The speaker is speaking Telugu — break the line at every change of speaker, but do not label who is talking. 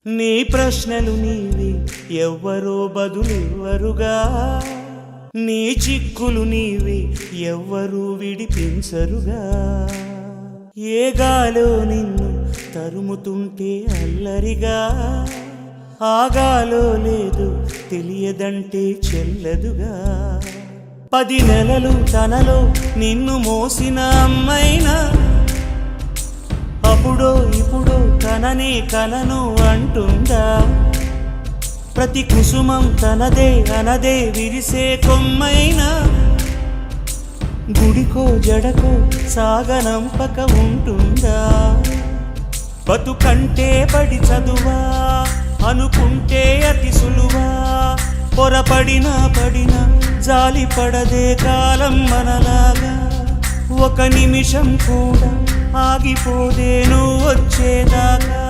నీ ప్రశ్నలు నీవే ఎవ్వరో బదులెవ్వరుగా, నీ చిక్కులు నీవే ఎవ్వరూ విడిపించరుగా. ఏ గాలో నిన్ను తరుముతుంటే అల్లరిగా, ఆగాలో లేదు తెలియదంటే చెల్లదుగా. 10 నెలలు తనలో నిన్ను మోసిన అమ్మైనా అప్పుడో ఇప్పుడో కననే కనను అంటుందా. ప్రతి కుసుమం తనదే అనదే విరిసే కొమ్మైనా గుడికో జడకో సాగనంపక ఉంటుందా. బతుకంటే పడి చదువా అనుకుంటే అతి సులువా, పొరపడినా పడినా జాలి పడదే కాలం మనలాగా. ఒక నిమిషం కూడా ఆగిపోదే నువ్వు వచ్చేదాకా.